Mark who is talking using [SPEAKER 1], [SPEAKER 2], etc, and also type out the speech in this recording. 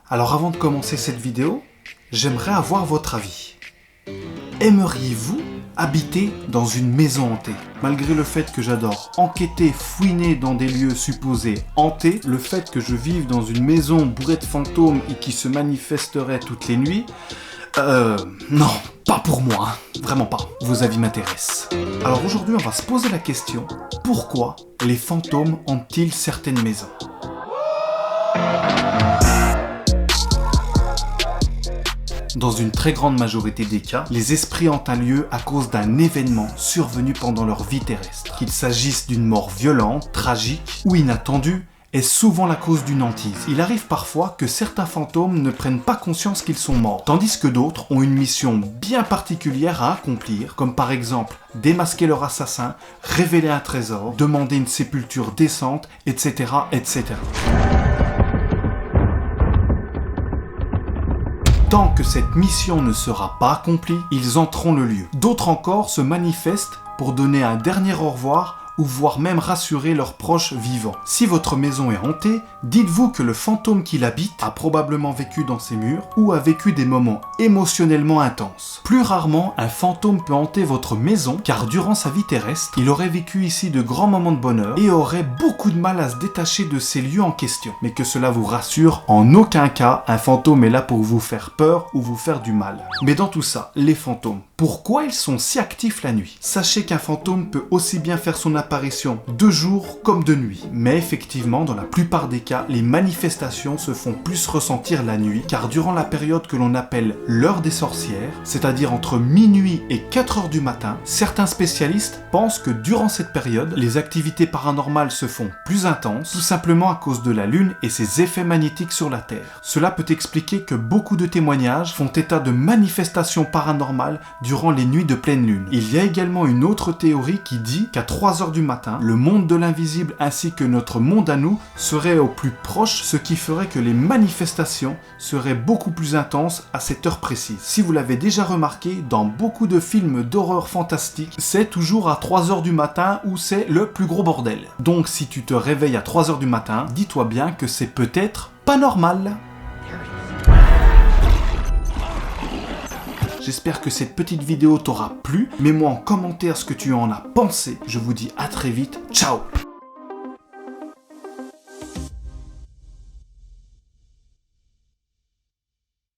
[SPEAKER 1] Alors avant de commencer cette vidéo, j'aimerais avoir votre avis. Aimeriez-vous habiter dans une maison hantée? Malgré le fait que j'adore enquêter, fouiner dans des lieux supposés hantés, le fait que je vive dans une maison bourrée de fantômes et qui se manifesterait toutes les nuits, non, pas pour moi, vraiment pas. Vos avis m'intéressent. Alors aujourd'hui, on va se poser la question, pourquoi les fantômes hantent-ils certaines maisons? Dans une très grande majorité des cas, les esprits hantent un lieu à cause d'un événement survenu pendant leur vie terrestre. Qu'il s'agisse d'une mort violente, tragique ou inattendue, est souvent la cause d'une hantise. Il arrive parfois que certains fantômes ne prennent pas conscience qu'ils sont morts, tandis que d'autres ont une mission bien particulière à accomplir, comme par exemple démasquer leur assassin, révéler un trésor, demander une sépulture décente, etc., etc. Tant que cette mission ne sera pas accomplie, ils hanteront le lieu. D'autres encore se manifestent pour donner un dernier au revoir ou voire même rassurer leurs proches vivants. Si votre maison est hantée, dites-vous que le fantôme qui l'habite a probablement vécu dans ses murs ou a vécu des moments émotionnellement intenses. Plus rarement, un fantôme peut hanter votre maison car durant sa vie terrestre, il aurait vécu ici de grands moments de bonheur et aurait beaucoup de mal à se détacher de ces lieux en question. Mais que cela vous rassure, en aucun cas, un fantôme est là pour vous faire peur ou vous faire du mal. Mais dans tout ça, les fantômes, pourquoi ils sont si actifs la nuit? Sachez qu'un fantôme peut aussi bien faire son apparition de jour comme de nuit. Mais effectivement, dans la plupart des cas, les manifestations se font plus ressentir la nuit, car durant la période que l'on appelle l'heure des sorcières, c'est-à-dire entre minuit et 4 heures du matin, certains spécialistes pensent que durant cette période, les activités paranormales se font plus intenses, tout simplement à cause de la Lune et ses effets magnétiques sur la Terre. Cela peut expliquer que beaucoup de témoignages font état de manifestations paranormales durant les nuits de pleine lune. Il y a également une autre théorie qui dit qu'à 3 heures du matin, le monde de l'invisible ainsi que notre monde à nous serait au plus proche, ce qui ferait que les manifestations seraient beaucoup plus intenses à cette heure précise. Si vous l'avez déjà remarqué, dans beaucoup de films d'horreur fantastique, c'est toujours à 3 heures du matin où c'est le plus gros bordel. Donc si tu te réveilles à 3 heures du matin, dis-toi bien que c'est peut-être pas normal. J'espère que cette petite vidéo t'aura plu. Mets-moi en commentaire ce que tu en as pensé. Je vous dis à très vite. Ciao!